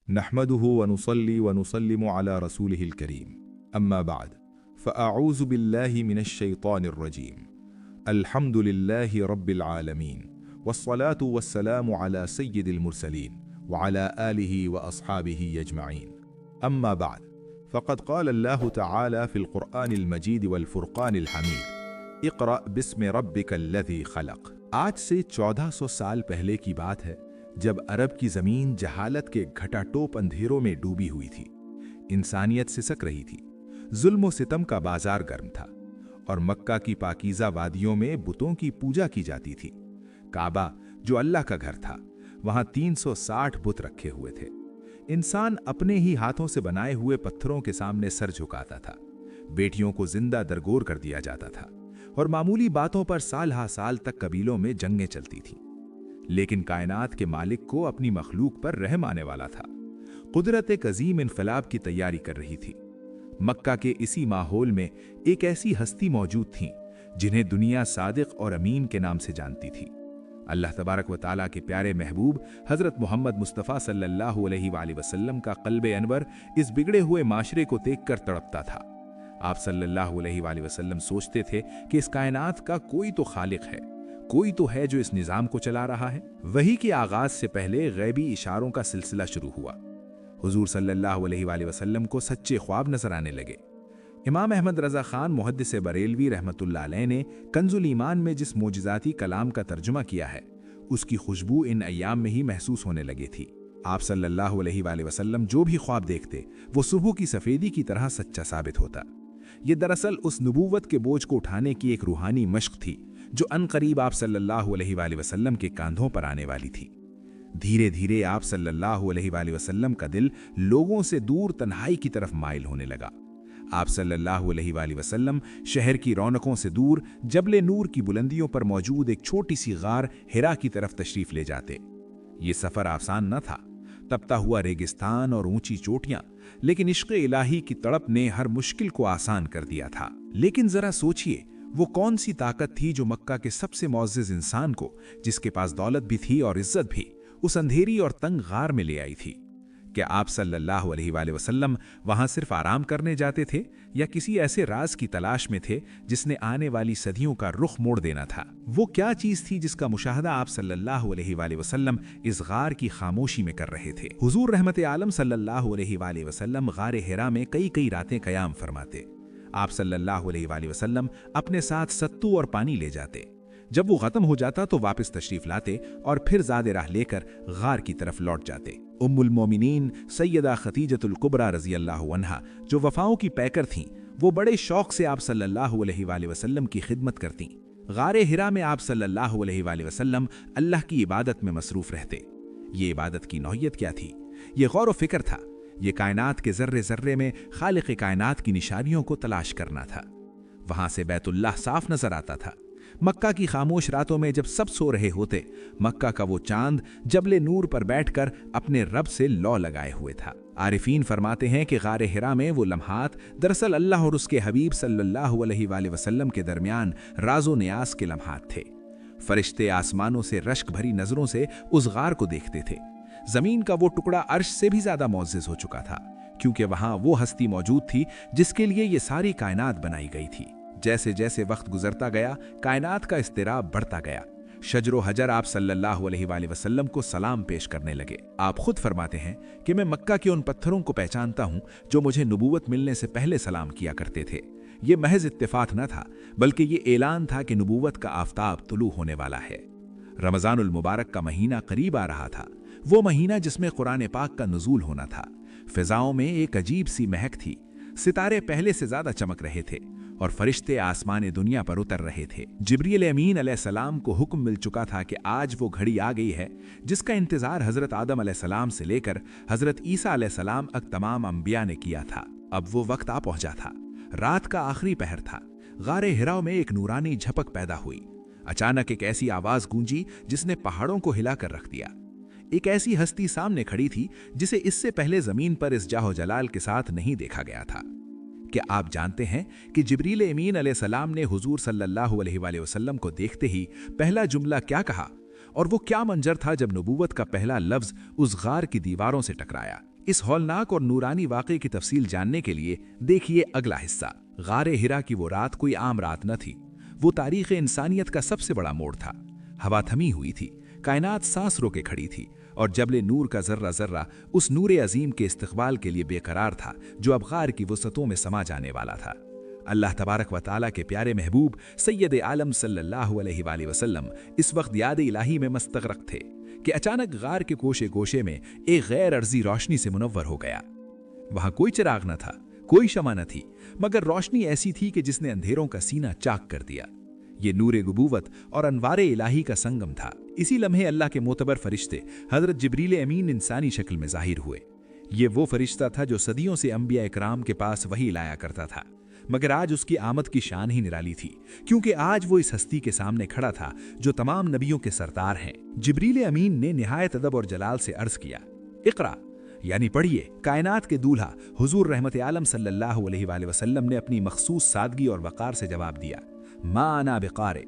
नहमदुहु व नुसल्ली व नुसल्लिमु अला रसूलिहिल करीम अम्मा बाद फ़अऊज़ु बिल्लाहि मिनश शैतानिर रजीम अल्हम्दुलिल्लाहि रब्बिल आलमीन वस्सलातु वस्सलामु अला सय्यिदिल मुरसलीन व अला आलिहि व अस्हाबिहि अजमईन अम्मा बाद फ़क़द क़ाल अल्लाहु तआला फ़िल क़ुरआनिल मजीद वल फ़ुरक़ानिल हमीद इक़रा बिस्मि रब्बिकल्लज़ी ख़लक़। आज से 1400 साल पहले की बात है जब अरब की ज़मीन जहालत के घटाटोप अंधेरों में डूबी हुई थी। इंसानियत सिसक रही थी, जुल्म व सितम का बाजार गर्म था और मक्का की पाकीज़ा वादियों में बुतों की पूजा की जाती थी। काबा जो अल्लाह का घर था, वहाँ 360 बुत रखे हुए थे। इंसान अपने ही हाथों से बनाए हुए पत्थरों के सामने सर झुकाता था। बेटियों को जिंदा दरगोर कर दिया जाता था और मामूली बातों पर साल हा साल तक कबीलों में जंगें चलती थीं। लेकिन कायनात के मालिक को अपनी मखलूक पर रहम आने वाला था। कुदरत एक अजीम इनकलाब की तैयारी कर रही थी। मक्का के इसी माहौल में एक ऐसी हस्ती मौजूद थी जिन्हें दुनिया सादिक और अमीन के नाम से जानती थी। अल्लाह तबारक व तआला के प्यारे महबूब हज़रत मोहम्मद मुस्तफ़ा सल्लल्लाहु अलैहि वसल्लम का क़ल्बे अनवर इस बिगड़े हुए माशरे को देखकर तड़पता था। आप सल्लल्लाहु अलैहि वसल्लम सोचते थे कि इस कायनात का कोई तो खालिक है, कोई तो है जो इस निज़ाम को चला रहा है। वही के आगाज से पहले गैबी इशारों का सिलसिला शुरू हुआ। हुजूर सल्लल्लाहु अलैहि वसल्लम को सच्चे ख्वाब नजर आने लगे। इमाम अहमद रज़ा खान मुहद्दिस बरेलवी रहमतुल्लाह अलैह ने कंजुल ईमान में जिस मोजिज़ाती कलाम का तर्जुमा किया है, उसकी खुशबू इन अय्याम में ही महसूस होने लगी थी। आप सल्लल्लाहु अलैहि वसल्लम जो भी ख्वाब देखते, वो सुबह की सफ़ेदी की तरह सच्चा साबित होता। ये दरअसल उस नबूवत के बोझ को उठाने की एक रूहानी मश्क थी जो अनकरीब आप सल्लल्लाहु अलैहि वसल्लम के कांधों पर आने वाली थी। धीरे धीरे आप सल्लल्लाहु अलैहि वसल्लम का दिल लोगों से दूर तन्हाई की तरफ माइल होने लगा। आप सल्लल्लाहु अलैहि वसल्लम शहर की रौनकों से दूर जबले नूर की बुलंदियों पर मौजूद एक छोटी सी गार हिरा की तरफ तशरीफ ले जाते। ये सफ़र आसान न था, तपता हुआ रेगिस्तान और ऊंची चोटियां, लेकिन इश्क़ इलाही की तड़प ने हर मुश्किल को आसान कर दिया था। लेकिन जरा सोचिए, वो कौन सी ताकत थी जो मक्का के सबसे मुअज़्ज़ज़ इंसान को, जिसके पास दौलत भी थी और इज्जत भी, उस अंधेरी और तंग गार में ले आई थी? क्या आप सल्लल्लाहु अलैहि वसल्लम वहां सिर्फ आराम करने जाते थे या किसी ऐसे राज की तलाश में थे जिसने आने वाली सदियों का रुख मोड़ देना था? वो क्या चीज थी जिसका मुशाहदा आप सल्लल्लाहु अलैहि वसल्लम इस गार की खामोशी में कर रहे थे? हुजूर रहमत आलम सल्लल्लाहु अलैहि वसल्लम गार हिरा में कई रातें कयाम फरमाते। आप सल्लल्लाहु अलैहि वसल्लम अपने साथ सत्तू और पानी ले जाते। जब वो खत्म हो जाता तो वापस तशरीफ लाते और फिर ज़ादे राह लेकर गार की तरफ लौट जाते। उम्मुल मोमिनीन सैयदा खतीजतुल कुबरा रज़ी अल्लाहु अन्हा, जो वफ़ाओं की पैकर थीं, वो बड़े शौक़ से आप सल्लल्लाहु अलैहि वसल्लम की खिदमत करतीं। गारे हिरा में आप सल्लल्लाहु अलैहि वसल्लम अल्लाह की इबादत में मसरूफ़ रहते। ये इबादत की नौइयत क्या थी? ये गौर व फिक्र था। ये कायनात के ज़र्रे ज़र्रे में खालिक़ कायनात की निशानियों को तलाश करना था। वहाँ से बैतुल्लाह साफ नज़र आता था। मक्का की खामोश रातों में जब सब सो रहे होते, मक्का का वो चांद जबले नूर पर बैठकर अपने रब से लौ लगाए हुए था। आरिफीन फरमाते हैं कि गारे हिरा में वो लम्हात दरअसल अल्लाह और उसके हबीब सल्लल्लाहु अलैहि वसल्लम के दरमियान राज़ो नियास के लम्हात थे। फरिश्ते आसमानों से रश्क भरी नजरों से उस गार को देखते थे। जमीन का वो टुकड़ा अर्श से भी ज्यादा मुअज़्ज़ज़ हो चुका था, क्योंकि वहां वो हस्ती मौजूद थी जिसके लिए ये सारी कायनात बनाई गई थी। जैसे जैसे वक्त गुजरता गया, कायनात का इस्तिराब बढ़ता गया। शजरो हजर आप सल्लल्लाहु अलैहि वसल्लम को सलाम पेश करने लगे। आप खुद फरमाते हैं कि मैं मक्का के उन पत्थरों को पहचानता हूं जो मुझे नबूवत मिलने से पहले सलाम किया करते थे। ये महज इत्तिफाक न था, बल्कि ये ऐलान था कि नबूवत का आफताब तुलू होने वाला है। रमज़ानुल मुबारक का महीना करीब आ रहा था, वो महीना जिसमें कुरान पाक का नुज़ूल होना था। फिजाओं में एक अजीब सी महक थी। सितारे पहले से ज्यादा चमक रहे थे और फरिश्ते आसमान दुनिया पर उतर रहे थे। जिब्रील अमीन अलैहिस्सलाम को हुक्म मिल चुका था कि आज वो घड़ी आ गई है जिसका इंतजार हजरत आदम अलैहिस्सलाम से लेकर हजरत ईसा अलैहिस्सलाम तक तमाम अंबिया ने किया था। अब वो वक्त आ पहुंचा था। रात का आखिरी पहर था। गारे हिरा में एक नूरानी झपक पैदा हुई। अचानक एक ऐसी आवाज गूंजी जिसने पहाड़ों को हिलाकर रख दिया। एक ऐसी हस्ती सामने खड़ी थी जिसे इससे पहले जमीन पर इस जाहो जलाल के साथ नहीं देखा गया था। क्या आप जानते हैं कि जिब्रील अमीन अलैहिस्सलाम ने हुजूर सल्लल्लाहु अलैहि वसल्लम को देखते ही पहला जुमला क्या कहा, और वो क्या मंजर था जब नबूवत का पहला लफ्ज उस गार की दीवारों से टकराया। इस हौलनाक और नूरानी वाक़े की तफसील जानने के लिए देखिए अगला हिस्सा। गारे हिरा की वो रात कोई आम रात न थी। वो तारीख़ इंसानियत का सबसे बड़ा मोड़ था। हवा थमी हुई थी, कायनात सांस रोके खड़ी थी, और जबले नूर का जर्रा जर्रा उस नूर अजीम के इस्तकबाल के लिए बेकरार था जो अब गार की वसतों में समा जाने वाला था। अल्लाह तबारक व ताला के प्यारे महबूब सैयद आलम सल्लल्लाहु अलैहि वसल्लम इस वक्त याद इलाही में मस्तगरक थे कि अचानक गार के गोशे गोशे में एक गैर अर्जी रोशनी से मुनव्वर हो गया। वहां कोई चिराग न था, कोई शमा न थी, मगर रोशनी ऐसी थी कि जिसने अंधेरों का सीना चाक कर दिया। ये नूरे गुबूवत और अनवारे इलाही का संगम था। इसी लम्हे अल्लाह के मोतबर फरिश्ते हजरत जिब्रील अमीन इंसानी शक्ल में जाहिर हुए। ये वो फरिश्ता था जो सदियों से अंबिया इकराम के पास वही लाया करता था, मगर आज उसकी आमद की शान ही निराली थी, क्योंकि आज वो इस हस्ती के सामने खड़ा था जो तमाम नबियों के सरदार हैं। जिब्रील अमीन ने निहायत अदब और जलाल से अर्ज किया, इक़रा, यानी पढ़िए। कायनात के दूल्हा हुजूर रहमत आलम सल्लल्लाहु अलैहि वसल्लम ने अपनी मखसूस सादगी और वक़ार से जवाब दिया, मा अना बिक़ारे,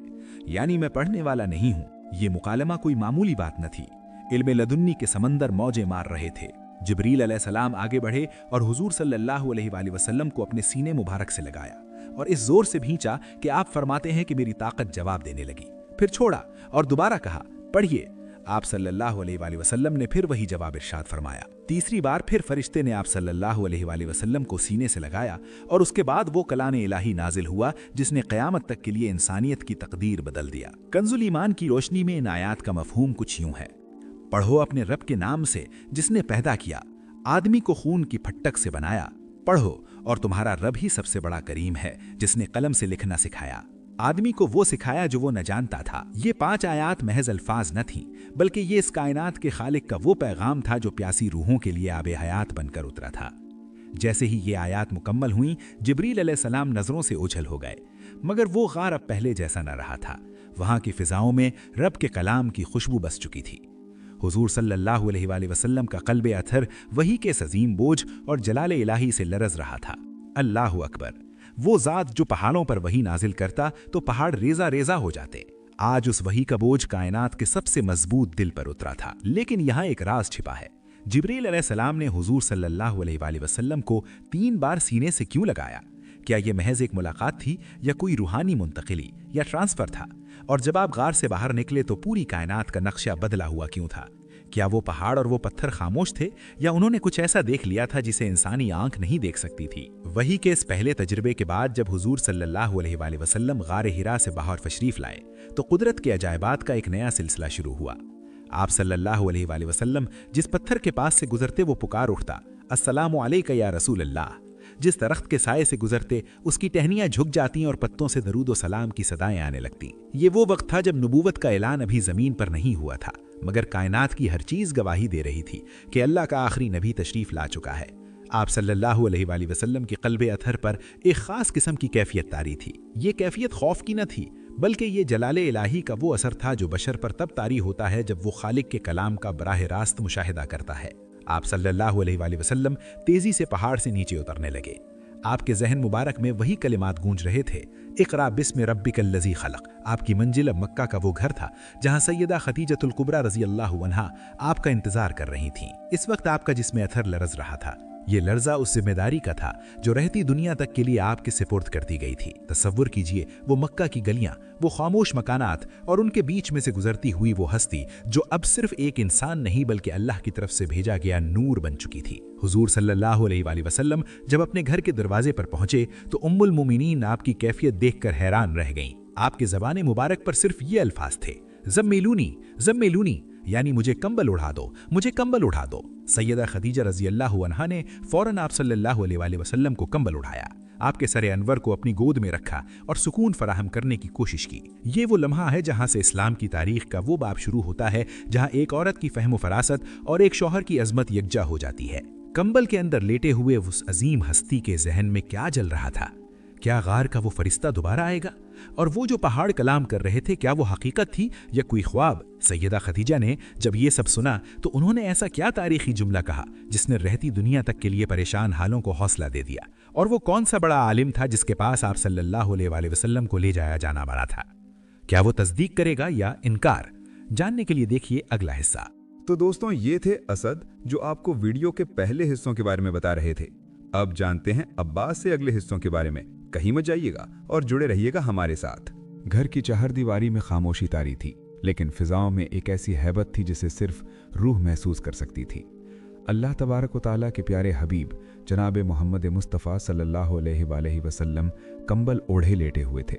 यानी मैं पढ़ने वाला नहीं हूँ। ये मुकालमा कोई मामूली बात न थी। इल्मे लदुन्नी के समंदर मौजे मार रहे थे। जिब्रील अलैहिस्सलाम आगे बढ़े और हुजूर सल्लल्लाहु अलैहि वसल्लम को अपने सीने मुबारक से लगाया और इस जोर से भींचा कि आप फरमाते हैं कि मेरी ताकत जवाब देने लगी। फिर छोड़ा और दोबारा कहा, पढ़िए। आप सल्लल्लाहु अलैहि वसल्लम ने फिर वही जवाब इरशाद फरमाया। तीसरी बार फिर फरिश्ते ने आप सल्लल्लाहु अलैहि वसल्लम को सीने से लगाया और उसके बाद वो कलाम इलाही नाजिल हुआ जिसने क़यामत तक के लिए इंसानियत की तकदीर बदल दिया। कंजुल ईमान की रोशनी में इन आयात का मफहूम कुछ यूं है, पढ़ो अपने रब के नाम से जिसने पैदा किया, आदमी को खून की फट्टक से बनाया। पढ़ो और तुम्हारा रब ही सबसे बड़ा करीम है जिसने कलम से लिखना सिखाया, आदमी को वो सिखाया जो वो न जानता था। ये 5 आयात महज अल्फाज न थीं, बल्कि ये इस कायनात के खालिक का वो पैगाम था जो प्यासी रूहों के लिए आबे हयात बनकर उतरा था। जैसे ही ये आयात मुकम्मल हुई, जिब्रील अलैहिस्सलाम नजरों से ओझल हो गए, मगर वो गार अब पहले जैसा न रहा था। वहां की फिजाओं में रब के कलाम की खुशबू बस चुकी थी। हुजूर सल्लल्लाहु अलैहि वसल्लम का क़ल्बे अथर वही के सजीम बोझ और जलाले इलाही से लरज़ रहा था। अल्लाहु अकबर, वो ज़ात जो पहाड़ों पर वही नाजिल करता तो पहाड़ रेजा रेजा हो जाते। आज उस वही का बोझ कायनात के सबसे मजबूत दिल पर उतरा था। लेकिन यहाँ एक राज छिपा है। जिब्रील अलैहिस्सलाम ने हुजूर सल्लल्लाहु अलैहि वसल्लम को 3 बार सीने से क्यों लगाया? क्या यह महज एक मुलाकात थी या कोई रूहानी मुंतकिली या ट्रांसफर था? और जब आप गार से बाहर निकले तो पूरी कायनात का नक्शा बदला हुआ क्यों था? क्या वो पहाड़ और वो पत्थर खामोश थे या उन्होंने कुछ ऐसा देख लिया था जिसे इंसानी आंख नहीं देख सकती थी? वही के इस पहले तजुर्बे के बाद जब हुजूर सल्लल्लाहु अलैहि वसल्लम गार हिरा से बाहर तशरीफ लाए तो कुदरत के अजायबात का एक नया सिलसिला शुरू हुआ। आप सल्लल्लाहु अलैहि वसल्लम जिस पत्थर के पास से गुजरते वो पुकार उठता, अस्सलामु अलैका या रसूल अल्लाह। जिस दरख्त के साये से गुजरते उसकी टहनियां झुक जाती और पत्तों से दरूद व सलाम की सदाएं आने लगती। ये वो वक्त था जब नबूवत का ऐलान अभी जमीन पर नहीं हुआ था, मगर कायनात की हर चीज गवाही दे रही थी कि अल्लाह का आखिरी नबी तशरीफ ला चुका है। आप सल्लल्लाहु अलैहि वसल्लम के क़ल्बे अथर पर एक खास किस्म की कैफियत तारी थी। ये कैफियत खौफ की न थी, बल्कि ये जलाले इलाही का वो असर था जो बशर पर तब तारी होता है जब वो खालिक के कलाम का बराह रास्त मुशाहिदा करता है। आप सल्लल्लाहु अलैहि वसल्लम तेजी से पहाड़ से नीचे उतरने लगे। आपके जहन मुबारक में वही कलिमात गूंज रहे थे, इक़रा बिस्मि रब्बिकल लज़ी खलक़। आपकी मंजिल अब मक्का का वो घर था जहां सैयदा खदीजतुल कुबरा रज़ी अल्लाहु अन्हा आपका इंतजार कर रही थीं। इस वक्त आपका जिस्म अथर लरज़ रहा था। ये लर्जा उस जिम्मेदारी का था जो रहती दुनिया तक के लिए आपके सिपुर्द कर दी गई थी। तसव्वुर कीजिए वो मक्का की गलियां, वो खामोश मकानात और उनके बीच में से गुजरती हुई वो हस्ती जो अब सिर्फ एक इंसान नहीं बल्कि अल्लाह की तरफ से भेजा गया नूर बन चुकी थी। हुजूर सल्लल्लाहु अलैहि वसल्लम जब अपने घर के दरवाजे पर पहुंचे तो उम्मुल मोमिनीन आपकी कैफियत देखकर हैरान रह गईं। आपके ज़बान मुबारक पर सिर्फ ये अल्फाज थे, ज़म्मिलूनी ज़म्मिलूनी, यानी मुझे कंबल उड़ा दो, मुझे कंबल उड़ा दो। सैयदा खदीजा रज़ी अल्लाहु अन्हा ने फौरन आप सल्लल्लाहु अलैहि वसल्लम को कंबल उठाया, आपके सरे अनवर को अपनी गोद में रखा और सुकून फराहम करने की कोशिश की। ये वो लम्हा है जहाँ से इस्लाम की तारीख का वो बाब शुरू होता है जहाँ एक औरत की फहम फरासत और एक शौहर की अजमत यकजा हो जाती है। कंबल के अंदर लेटे हुए उस अजीम हस्ती के जहन में क्या जल रहा था? क्या गार का वो फरिश्ता दोबारा आएगा? और वो जो पहाड़ कलाम कर रहे थे, क्या वो हकीकत थी या कोई ख्वाब? सैयदा खदीजा ने जब ये सब सुना तो उन्होंने ऐसा क्या तारीखी जुमला कहा जिसने रहती दुनिया तक के लिए परेशान हालों को हौसला दे दिया? और वो कौन सा बड़ा आलिम था जिसके पास आप सल्लल्लाहु अलैहि वसल्लम को ले जाया जाना बना था? क्या वो तस्दीक करेगा या इनकार? जानने के लिए देखिए अगला हिस्सा। تو دوستوں یہ تھے اسد جو آپ کو ویڈیو کے پہلے حصوں کے بارے میں بتا رہے تھے۔ اب جانتے ہیں عباس سے اگلے حصوں کے بارے میں۔ کہیں مت جائیے گا اور جڑے رہیے گا ہمارے ساتھ۔ گھر کی چہر دیواری میں خاموشی طاری تھی، لیکن فضاؤں میں ایک ایسی ہیبت تھی جسے صرف روح محسوس کر سکتی تھی۔ اللہ تبارک و تعالیٰ کے پیارے حبیب جناب محمد مصطفیٰ صلی اللہ علیہ وآلہ وسلم کمبل اوڑھے لیٹے ہوئے تھے،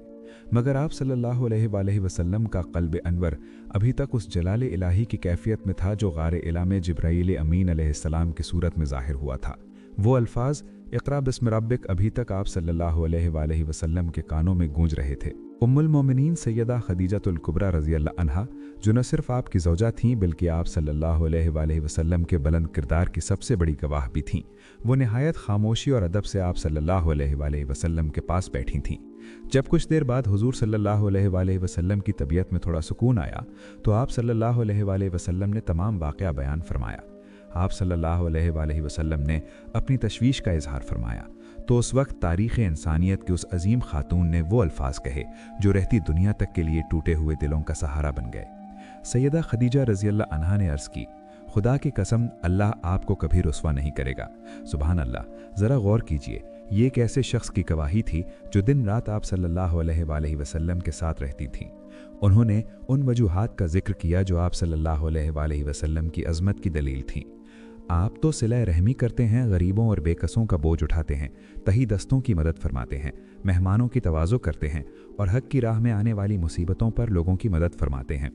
مگر آپ صلی اللہ علیہ وآلہ وسلم کا قلب انور ابھی تک اس جلال الہی کی کیفیت میں تھا جو غار حرا میں جبرائیل امین علیہ السلام کی صورت میں ظاہر ہوا تھا۔ وہ الفاظ اقرا بسم ربک ابھی تک آپ صلی اللہ علیہ وآلہ وسلم کے کانوں میں گونج رہے تھے۔ ام المومنین سیدہ خدیجۃ الکبریٰ رضی اللہ عنہا، جو نہ صرف آپ کی زوجہ تھیں بلکہ آپ صلی اللہ علیہ وآلہ وسلم کے بلند کردار کی سب سے بڑی گواہ بھی تھیں، وہ نہایت خاموشی اور ادب سے آپ صلی اللہ علیہ وآلہ وسلم کے پاس بیٹھی تھیں۔ جب کچھ دیر بعد حضور صلی اللہ علیہ وآلہ وسلم کی طبیعت میں تھوڑا سکون آیا تو آپ صلی اللہ علیہ وآلہ وسلم نے تمام واقعہ بیان فرمایا۔ آپ صلی اللہ علیہ وآلہ وسلم نے اپنی تشویش کا اظہار فرمایا تو اس وقت تاریخ انسانیت کی اس عظیم خاتون نے وہ الفاظ کہے جو رہتی دنیا تک کے لیے ٹوٹے ہوئے دلوں کا سہارا بن گئے۔ سیدہ خدیجہ رضی اللہ عنہا نے عرض کی، خدا کی قسم اللہ آپ کو کبھی رسوا نہیں کرے گا۔ سبحان اللہ، ذرا غور کیجئے، یہ ایک ایسے شخص کی گواہی تھی جو دن رات آپ صلی اللہ علیہ وآلہ وسلم کے ساتھ رہتی تھیں۔ انہوں نے ان وجوہات کا ذکر کیا جو آپ صلی اللہ علیہ وآلہ وسلم کی عظمت کی دلیل تھیں۔ آپ تو صلہ رحمی کرتے ہیں، غریبوں اور بے کسوں کا بوجھ اٹھاتے ہیں، تہی دستوں کی مدد فرماتے ہیں، مہمانوں کی تواضع کرتے ہیں اور حق کی راہ میں آنے والی مصیبتوں پر لوگوں کی مدد فرماتے ہیں۔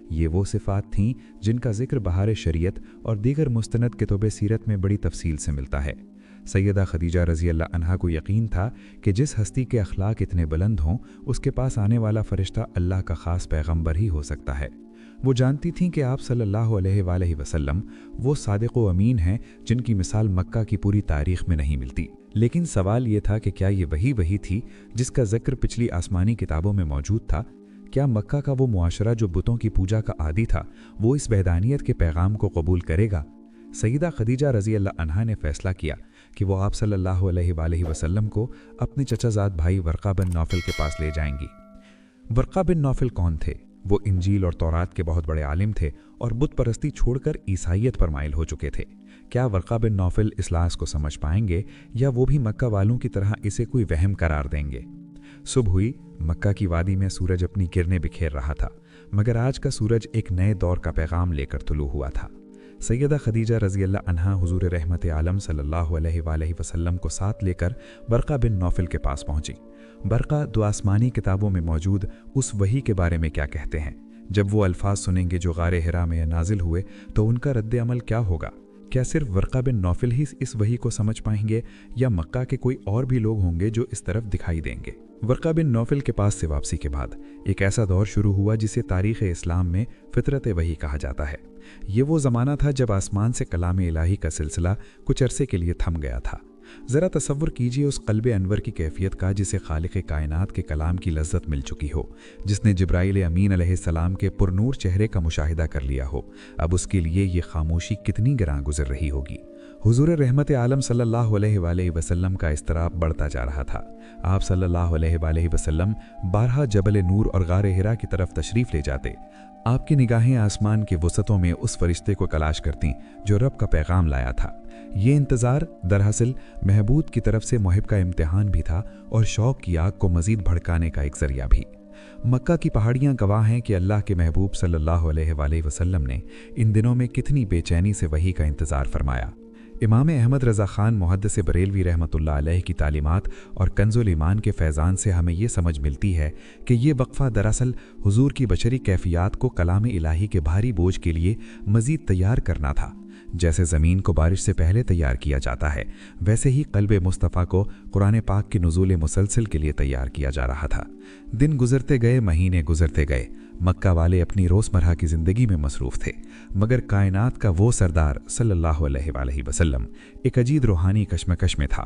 یہ وہ صفات تھیں جن کا ذکر بہار شریعت اور دیگر مستند کتب سیرت میں بڑی تفصیل سے ملتا ہے۔ سیدہ خدیجہ رضی اللہ عنہا کو یقین تھا کہ جس ہستی کے اخلاق اتنے بلند ہوں اس کے پاس آنے والا فرشتہ اللہ کا خاص پیغمبر ہی ہو سکتا ہے۔ وہ جانتی تھیں کہ آپ صلی اللہ علیہ وآلہ وسلم وہ صادق و امین ہیں جن کی مثال مکہ کی پوری تاریخ میں نہیں ملتی، لیکن سوال یہ تھا کہ کیا یہ وہی تھی جس کا ذکر پچھلی آسمانی کتابوں میں موجود تھا؟ کیا مکہ کا وہ معاشرہ جو بتوں کی پوجا کا عادی تھا وہ اس وحدانیت کے پیغام کو قبول کرے گا؟ سیدہ خدیجہ رضی اللہ عنہا نے فیصلہ کیا کہ وہ آپ صلی اللہ علیہ وآلہ وسلم کو اپنے چچا زاد بھائی ورقہ بن نوفل کے پاس لے جائیں گی۔ ورقہ بن نوفل کون تھے؟ وہ انجیل اور تورات کے بہت بڑے عالم تھے اور بت پرستی چھوڑ کر عیسائیت پر مائل ہو چکے تھے۔ کیا ورقہ بن نوفل اصلاح کو سمجھ پائیں گے یا وہ بھی مکہ والوں کی طرح اسے کوئی وہم قرار دیں گے؟ صبح ہوئی، مکہ کی وادی میں سورج اپنی کرنیں بکھیر رہا تھا، مگر آج کا سورج ایک نئے دور کا پیغام لے کر طلوع ہوا تھا۔ سیدہ خدیجہ رضی اللہ عنہا حضور رحمت عالم صلی اللہ علیہ وآلہ وسلم کو ساتھ لے کر ورقہ بن نوفل کے پاس پہنچی۔ ورقہ دو آسمانی کتابوں میں موجود اس وحی کے بارے میں کیا کہتے ہیں؟ جب وہ الفاظ سنیں گے جو غار حرا میں نازل ہوئے تو ان کا رد عمل کیا ہوگا؟ کیا صرف ورقہ بن نوفل ہی اس وحی کو سمجھ پائیں گے یا مکہ کے کوئی اور بھی لوگ ہوں گے جو اس طرف دکھائی دیں گے؟ ورقہ بن نوفل کے پاس سے واپسی کے بعد ایک ایسا دور شروع ہوا جسے تاریخ اسلام میں فطرت وحی کہا جاتا ہے۔ یہ وہ زمانہ تھا جب آسمان سے کلام الہی کا سلسلہ کچھ عرصے کے لیے تھم گیا تھا۔ ذرا تصور کیجئے اس قلب انور کی کیفیت کا جسے خالق کائنات کے کلام کی لذت مل چکی ہو، جس نے جبرائیل امین علیہ السلام کے پرنور چہرے کا مشاہدہ کر لیا ہو۔ اب اس کے لیے یہ خاموشی کتنی گراں گزر رہی ہوگی۔ حضور رحمت عالم صلی اللہ علیہ وآلہ وسلم کا اضطراب بڑھتا جا رہا تھا۔ آپ صلی اللہ علیہ وآلہ وسلم بارہا جبل نور اور غار حرا کی طرف تشریف لے جاتے۔ آپ کی نگاہیں آسمان کے وسطوں میں اس فرشتے کو تلاش کرتیں جو رب کا پیغام لایا تھا۔ یہ انتظار دراصل محبوب کی طرف سے محب کا امتحان بھی تھا اور شوق کی آگ کو مزید بھڑکانے کا ایک ذریعہ بھی۔ مکہ کی پہاڑیاں گواہ ہیں کہ اللہ کے محبوب صلی اللہ علیہ وآلہ وسلم نے ان دنوں میں کتنی بے چینی سے وحی کا انتظار فرمایا۔ امام احمد رضا خان محدث بریلوی رحمۃ اللہ علیہ کی تعلیمات اور کنز الایمان کے فیضان سے ہمیں یہ سمجھ ملتی ہے کہ یہ وقفہ دراصل حضور کی بشری کیفیات کو کلام الہی کے بھاری بوجھ کے لیے مزید تیار کرنا تھا۔ جیسے زمین کو بارش سے پہلے تیار کیا جاتا ہے، ویسے ہی قلب مصطفیٰ کو قرآن پاک کی نزول مسلسل کے لیے تیار کیا جا رہا تھا۔ دن گزرتے گئے، مہینے گزرتے گئے، مکہ والے اپنی روزمرہ کی زندگی میں مصروف تھے، مگر کائنات کا وہ سردار صلی اللہ علیہ وآلہ وسلم ایک عجیب روحانی کشمکش میں تھا۔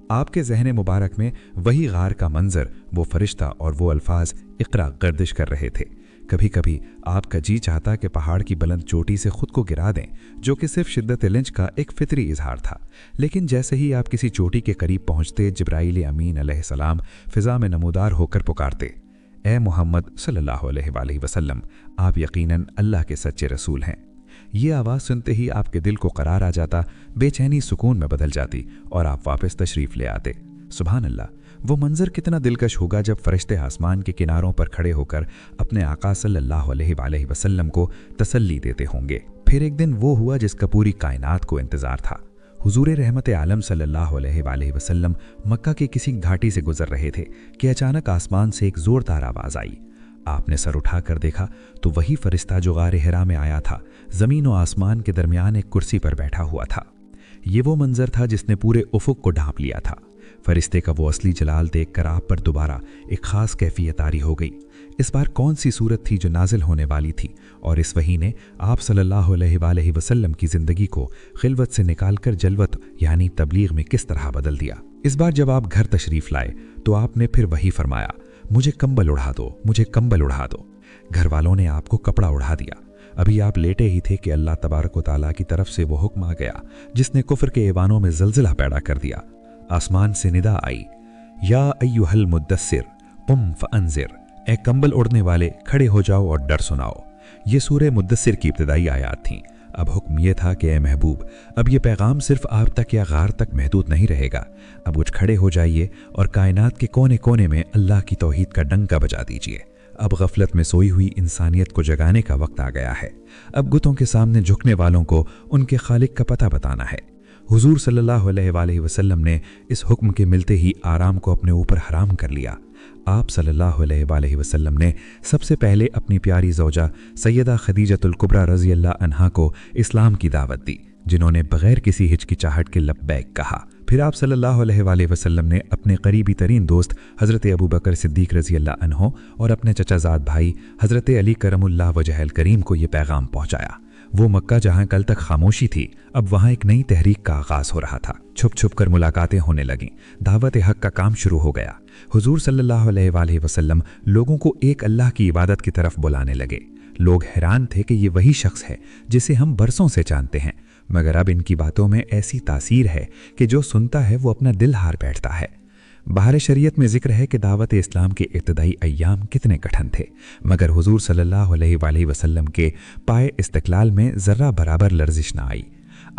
آپ کے ذہن مبارک میں وہی غار کا منظر، وہ فرشتہ اور وہ الفاظ اقرا گردش کر رہے تھے۔ کبھی کبھی آپ کا جی چاہتا کہ پہاڑ کی بلند چوٹی سے خود کو گرا دیں، جو کہ صرف شدت لنچ کا ایک فطری اظہار تھا، لیکن جیسے ہی آپ کسی چوٹی کے قریب پہنچتے، جبرائیل امین علیہ السلام فضا میں نمودار ہو کر پکارتے، اے محمد صلی اللہ علیہ وآلہ وسلم، آپ یقیناً اللہ کے سچے رسول ہیں۔ ये आवाज़ सुनते ही आपके दिल को करार आ जाता, बेचैनी सुकून में बदल जाती और आप वापस तशरीफ़ ले आते। सुभान अल्लाह, वो मंजर कितना दिलकश होगा जब फरिश्ते आसमान के किनारों पर खड़े होकर अपने आका सल्लल्लाहु अलैहि वसल्लम को तसल्ली देते होंगे। फिर एक दिन वो हुआ जिसका पूरी कायनात को इंतज़ार था। हुजूर रहमत आलम सल्लल्लाहु अलैहि वसल्लम मक्का की किसी घाटी से गुजर रहे थे कि अचानक आसमान से एक ज़ोरदार आवाज़ आई। आपने सर उठाकर देखा तो वही फरिश्ता जो गारे हिरा में आया था, ज़मीन और आसमान के दरमियान एक कुर्सी पर बैठा हुआ था। ये वो मंजर था जिसने पूरे उफुक को ढांप लिया था। फरिश्ते का वो असली जलाल देखकर आप पर दोबारा एक ख़ास कैफियत तारी हो गई। इस बार कौन सी सूरत थी जो नाजिल होने वाली थी, और इस वही ने आप सल्लल्लाहु अलैहि वसल्लम की ज़िंदगी को खिलवत से निकालकर जलवत यानी तबलीग में किस तरह बदल दिया। इस बार जब आप घर तशरीफ़ लाए तो आपने फिर वही फरमाया, मुझे कंबल उड़ा दो, मुझे कंबल उड़ा दो। घर वालों ने आपको कपड़ा उड़ा दिया। अभी आप लेटे ही थे कि अल्लाह तबारक व तआला की तरफ से वो हुक्म आ गया जिसने कुफ्र के ऐवानों में ज़लज़ला पैदा कर दिया। आसमान से निदा आई, या अय्युहल मुद्दस्सिर कुम फअंज़िर, ए कंबल उड़ने वाले खड़े हो जाओ और डर सुनाओ। ये सूरह मुद्दस्सिर की इब्तिदाई आयात थीं। अब हुक्म ये था कि ए महबूब, अब ये पैगाम सिर्फ आप तक या गार तक महदूद नहीं रहेगा। अब उठ खड़े हो जाइए और कायनात के कोने कोने में अल्लाह की तौहीद का डंका बजा दीजिए। अब गफलत में सोई हुई इंसानियत को जगाने का वक्त आ गया है। अब गुतों के सामने झुकने वालों को उनके खालिक का पता बताना है। हुजूर सल्लल्लाहु अलैहि वसल्लम ने इस हुक्म के मिलते ही आराम को अपने ऊपर हराम कर लिया। आप सल्लल्लाहु अलैहि वसल्लम ने सबसे पहले अपनी प्यारी ज़ौजा सैयदा खदीजतुल कुबरा रज़ी अल्लाह अन्हा को इस्लाम की दावत दी, जिन्होंने बग़ैर किसी हिचकिचाहट के लब्बैक कहा। फिर आप सल्लल्लाहु अलैहि वसल्लम ने अपने करीबी तरीन दोस्त हज़रत अबू बकर सिद्दीक़ रज़ी अल्लाह अन्हो और अपने चचाज़ाद भाई हज़रत अली करमुल्लाह वजहल करीम को ये पैगाम पहुँचाया। वो मक्का जहाँ कल तक खामोशी थी, अब वहाँ एक नई तहरीक का आगाज़ हो रहा था। छुप छुप कर मुलाकातें होने लगीं, दावत हक़ का काम शुरू हो गया। हुजूर सल्लल्लाहु अलैहि वसल्लम लोगों को एक अल्लाह की इबादत की तरफ बुलाने लगे। लोग हैरान थे कि ये वही शख्स है जिसे हम बरसों से जानते हैं, मगर अब इनकी बातों में ऐसी तासीर है कि जो सुनता है वो अपना दिल हार बैठता है। बहार शरीयत में जिक्र है कि दावत इस्लाम के इब्तदाई अय्याम कितने कठिन थे, मगर हुजूर सल्लल्लाहु अलैहि वसल्लम के पाए इस्तक़लाल में ज़र्रा बराबर लर्जिश न आई।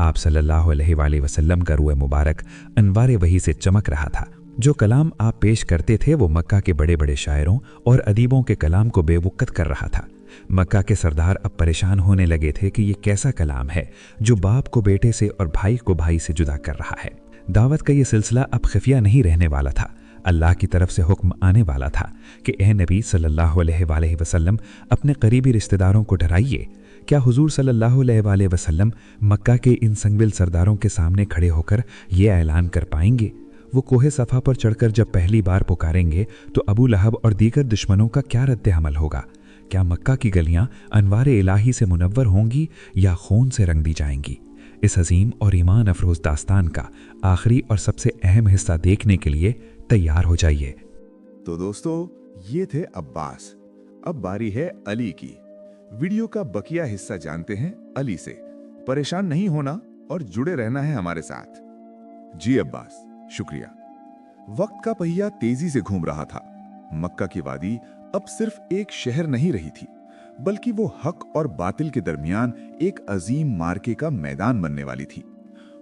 आप सल्लल्लाहु अलैहि वसल्लम का रूह मुबारक अनवार वही से चमक रहा था। जो कलाम आप पेश करते थे वो मक्का के बड़े बड़े शायरों और अदीबों के कलाम को बेवुक़्त कर रहा था। मक्का के सरदार अब परेशान होने लगे थे कि ये कैसा कलाम है जो बाप को बेटे से और भाई को भाई से जुदा कर रहा है। दावत का ये सिलसिला अब खुफिया नहीं रहने वाला था। अल्लाह की तरफ से हुक्म आने वाला था कि ए नबी सल्लल्लाहु अलैहि वसल्लम अपने करीबी रिश्तेदारों को डराइए। क्या हुजूर सल्लल्लाहु अलैहि वसल्लम मक्का के इन संगबिल सरदारों के सामने खड़े होकर ये ऐलान कर पाएंगे? वो कोहे सफ़ा पर चढ़कर जब पहली बार पुकारेंगे तो अबू लहब और दीगर दुश्मनों का क्या रद्द अमल होगा? क्या मक्का की गलियां अनवार इलाही से मुनव्वर होंगी या खून से रंग दी जाएंगी? इस अजीम और ईमान अफरोज़ दास्तान का आखिरी और सबसे अहम हिस्सा देखने के लिए तैयार हो जाइए। तो दोस्तों, ये थे अब्बास। अब बारी है अली की। वीडियो का बकिया हिस्सा जानते हैं अली से। परेशान नहीं होना और जुड़े रहना है हमारे साथ। जी अब्बास, शुक्रिया। वक्त का पहिया तेजी से घूम रहा था। मक्का की वादी अब सिर्फ एक शहर नहीं रही थी, बल्कि वो हक और बातिल के दरमियान एक अजीम मार्के का मैदान बनने वाली थी।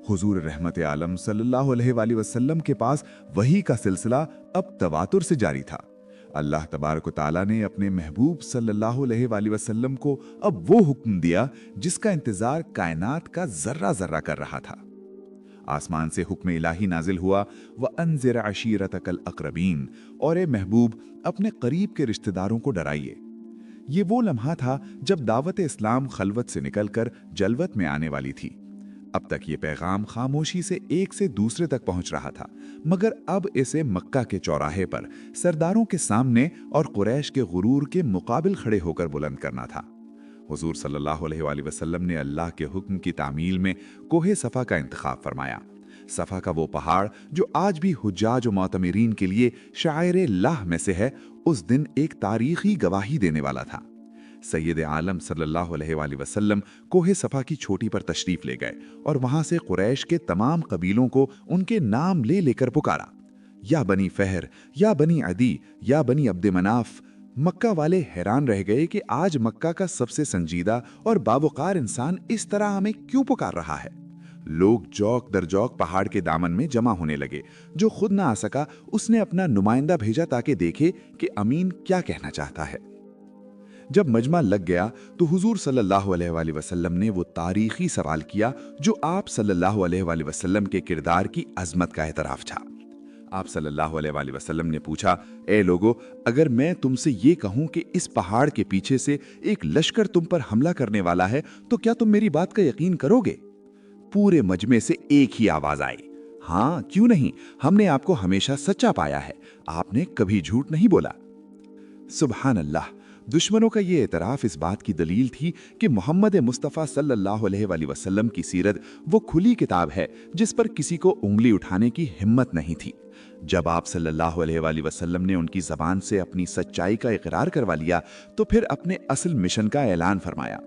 हुजूर रहमत आलम सल्लल्लाहु अलैहि वसल्लम के पास वही का सिलसिला अब तवातुर से जारी था। अल्लाह तबारक व तआला ने अपने महबूब सल्लल्लाहु अलैहि वसल्लम को अब वो हुक्म दिया जिसका इंतजार कायनात का जर्रा जर्रा कर रहा था। आसमान से हुक्म इलाही नाजिल हुआ, व अनज़िर अशीरतकल अक़रबीन, और ए महबूब अपने करीब के रिश्तेदारों को डराइए। ये वो लम्हा था जब दावत इस्लाम खलवत से निकलकर जलवत में आने वाली थी। अब तक ये पैगाम खामोशी से एक से दूसरे तक पहुंच रहा था, मगर अब इसे मक्का के चौराहे पर सरदारों के सामने और कुरैश के गुरूर के मुकाबिल खड़े होकर बुलंद करना था। हुजूर सल्लल्लाहु अलैहि वसल्लम ने अल्लाह के हुक्म की तामील में कोहे सफ़ा का इंतखाब फरमाया। सफ़ा का वो पहाड़ जो आज भी हुज्जाज और मोतमिरीन के लिए शायर लाह में से है, उस दिन एक तारीखी गवाही देने वाला था। सैयद आलम सल्लल्लाहु अलैहि वसल्लम कोहे सफ़ा की चोटी पर तशरीफ ले गए और वहां से कुरैश के तमाम कबीलों को उनके नाम ले लेकर पुकारा। या बनी फहर, या बनी अदी, या बनी अब्द मनाफ, मक्का वाले हैरान रह गए कि आज मक्का का सबसे संजीदा और बावकार इंसान इस तरह हमें क्यों पुकार रहा है। लोग जौक दर जौक पहाड़ के दामन में जमा होने लगे। जो खुद ना आ सका उसने अपना नुमाइंदा भेजा ताकि देखे कि अमीन क्या कहना चाहता है। जब मजमा लग गया तो हुजूर सल्लल्लाहु अलैहि वसल्लम ने वो तारीखी सवाल किया जो आप सल्लल्लाहु अलैहि वसल्लम के किरदार की अजमत का एतराफ था। आप सल्लल्लाहु अलैहि वसल्लम ने पूछा, ए लोगो, अगर मैं तुमसे ये कहूं कि इस पहाड़ के पीछे से एक लश्कर तुम पर हमला करने वाला है तो क्या तुम मेरी बात का यकीन करोगे? पूरे मजमे से एक ही आवाज आई, हाँ क्यों नहीं, हमने आपको हमेशा सच्चा पाया है, आपने कभी झूठ नहीं बोला। सुभान अल्लाह। दुश्मनों का ये एतराफ इस बात की दलील थी कि मोहम्मद मुस्तफ़ा सल्लल्लाहु अलैहि वसल्लम की सीरत वो खुली किताब है जिस पर किसी को उंगली उठाने की हिम्मत नहीं थी। जब आप सल्लल्लाहु अलैहि वसल्लम ने उनकी ज़बान से अपनी सच्चाई का इकरार करवा लिया तो फिर अपने असल मिशन का ऐलान फरमाया।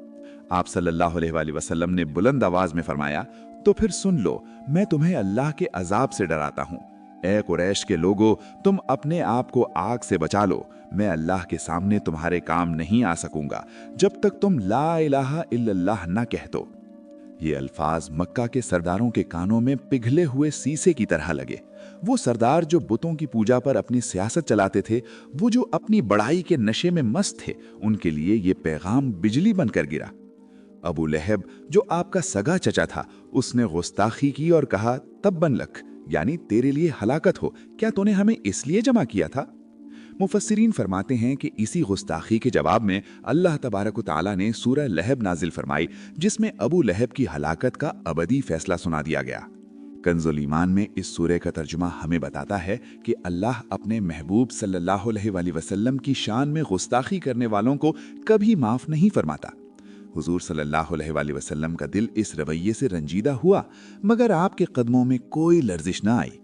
आप सल्लल्लाहु अलैहि वसल्लम ने बुलंद आवाज में फरमाया, तो फिर सुन लो, मैं तुम्हें अल्लाह के अजाब से डराता हूँ। ए कुरैश के लोगो, तुम अपने आप को आग से बचा लो। मैं अल्लाह के सामने तुम्हारे काम नहीं आ सकूंगा जब तक तुम ला इलाहा इल्लल्लाह न कह दो। ये अल्फाज मक्का के सरदारों के कानों में पिघले हुए सीसे की तरह लगे। वो सरदार जो बुतों की पूजा पर अपनी सियासत चलाते थे, वो जो अपनी बड़ाई के नशे में मस्त थे, उनके लिए ये पैगाम बिजली बनकर गिरा। अबू लहब जो आपका सगा चचा था, उसने गुस्ताखी की और कहा, तब्बन लक, यानी तेरे लिए हलाकत हो, क्या तूने हमें इसलिए जमा किया था? मुफस्सिरीन फरमाते हैं कि इसी गुस्ताखी के जवाब में अल्लाह तबारक व तआला ने सूरह लहब नाजिल फरमाई, जिसमें अबू लहब की हलाकत का अबदी फैसला सुना दिया गया। कंजुल ईमान में इस सूरह का तर्जुमा हमें बताता है कि अल्लाह अपने महबूब सल्लल्लाहु अलैहि वसल्लम की शान में गुस्ताखी करने वालों को कभी माफ नहीं फरमाता। हुजूर सल्लल्लाहु अलैहि वसल्लम का दिल इस रवैये से रंजीदा हुआ, मगर आपके कदमों में कोई लर्जिश न आई।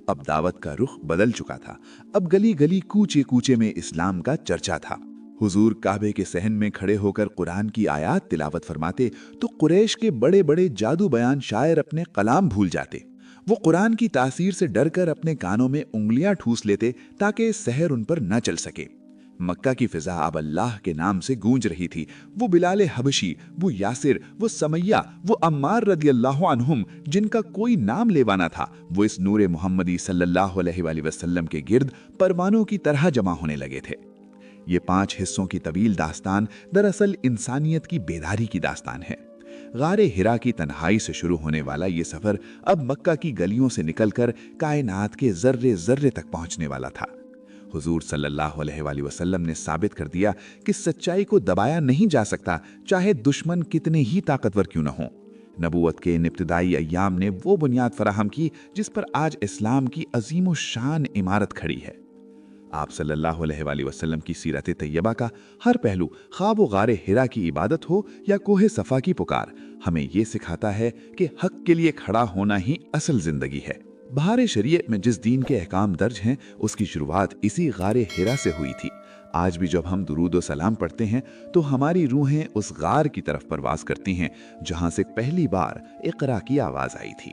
अब दावत का रुख बदल चुका था। अब गली गली कूचे कूचे में इस्लाम का चर्चा था। हुजूर काबे के सहन में खड़े होकर कुरान की आयात तिलावत फरमाते तो कुरैश के बड़े बड़े जादू बयान शायर अपने कलाम भूल जाते। वो कुरान की तासीर से डरकर अपने कानों में उंगलियां ठूस लेते ताकि सहर उन पर न चल सके। मक्का की फिजा अब अल्लाह के नाम से गूंज रही थी। वो बिलाल हबशी, वो यासिर, वो समैया, वो अम्मार रदियल्लाहु अन्हुम, जिनका कोई नाम लेवाना था, वो इस नूरे मोहम्मदी सल्लल्लाहु अलैहि वसल्लम के गिर्द परवानों की तरह जमा होने लगे थे। ये 5 हिस्सों की तवील दास्तान दरअसल इंसानियत की बेदारी की दास्तान है। गारे हिरा की तन्हाई से शुरू होने वाला ये सफर अब मक्का की गलियों से निकलकर कायनात के जर्रे जर्रे तक पहुंचने वाला था। हुजूर सल्लल्लाहु अलैहि वसल्लम ने साबित कर दिया कि सच्चाई को दबाया नहीं जा सकता, चाहे दुश्मन कितने ही ताकतवर क्यों न हो। नबूवत के इन इब्तिदाई अय्याम ने वो बुनियाद फराहम की जिस पर आज इस्लाम की अजीम शान इमारत खड़ी है। आप सल्लल्लाहु अलैहि वसल्लम की सीरत तैयबा का हर पहलू, ख्वाब वो गारे हिरा की इबादत हो या कोहे सफ़ा की पुकार, हमें ये सिखाता है कि हक के लिए खड़ा होना ही असल जिंदगी है। बहार शरीयत में जिस दीन के अहकाम दर्ज हैं, उसकी शुरुआत इसी गारे हिरा से हुई थी। आज भी जब हम दुरूद व सलाम पढ़ते हैं तो हमारी रूहें उस गार की तरफ परवास करती हैं जहां से पहली बार इक़रा की आवाज आई थी।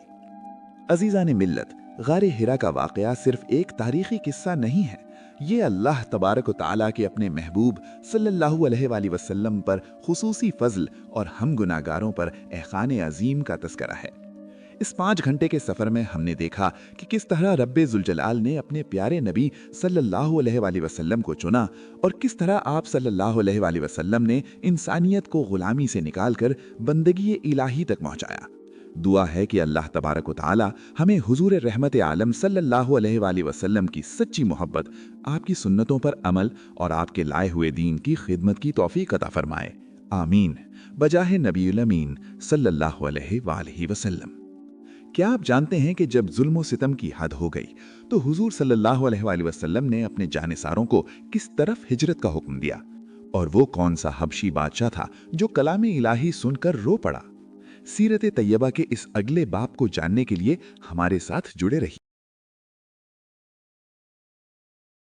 अजीज़ान मिल्लत, गारे हिरा का वाक़या सिर्फ एक तारीखी किस्सा नहीं है, ये अल्लाह तबारक व तआला के अपने महबूब सल्लल्लाहु अलैहि वसल्लम पर खुसूसी फज़ल और हम गुनाहगारों पर एहसान अजीम का तज़किरा है। इस 5 घंटे के सफर में हमने देखा कि किस तरह रब्बे ज़ुलजलाल ने अपने प्यारे नबी सल्लल्लाहु अलैहि वसल्लम को चुना और किस तरह आप सल्लल्लाहु अलैहि वसल्लम ने इंसानियत को गुलामी से निकालकर बंदगी इलाही तक पहुंचाया। दुआ है कि अल्लाह तबारक व तआला हमें हुजूर रहमत आलम सल्लल्लाहु अलैहि वसल्लम की सच्ची मोहब्बत, आपकी सुन्नतों पर अमल और आपके लाए हुए दीन की खिदमत की तौफीक अता फरमाए। आमीन बजाहे नबीउल अमीन सल्लल्लाहु अलैहि वसल्लम। क्या आप जानते हैं कि जब जुल्म व सितम की हद हो गई तो हुजूर सल्लल्लाहु अलैहि वसल्लम ने अपने जानिसारों को किस तरफ हिजरत का हुक्म दिया? और वो कौन सा हबशी बादशाह था जो कलाम इलाही सुनकर रो पड़ा? सीरत तैयबा के इस अगले बाब को जानने के लिए हमारे साथ जुड़े रहिए।